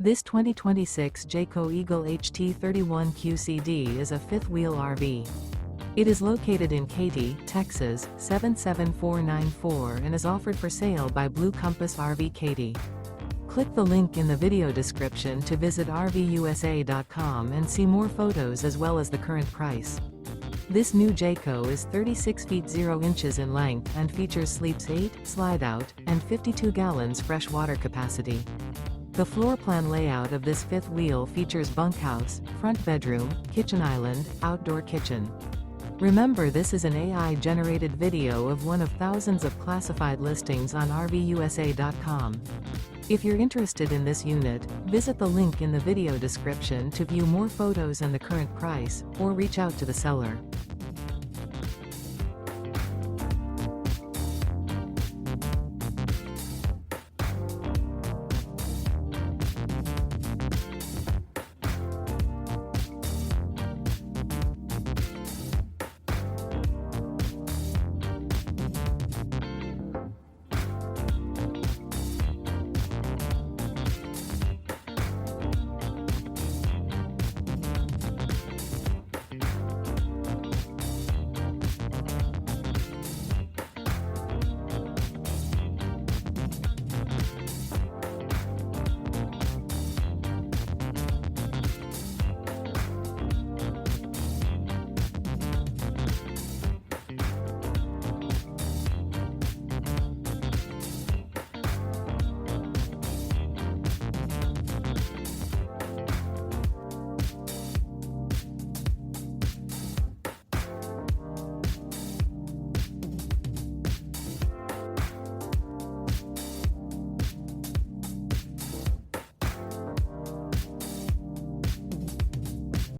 This 2026 Jayco Eagle HT 31QCD is a fifth-wheel RV. It is located in Katy, Texas, 77494 and is offered for sale by Blue Compass RV Katy. Click the link in the video description to visit RVUSA.com and see more photos as well as the current price. This new Jayco is 36 feet 0 inches in length and features sleeps 8, slide-out, and 52 gallons fresh water capacity. The floor plan layout of this fifth wheel features bunkhouse, front bedroom, kitchen island, outdoor kitchen. Remember, this is an AI-generated video of one of thousands of classified listings on RVUSA.com. If you're interested in this unit, visit the link in the video description to view more photos and the current price, or reach out to the seller.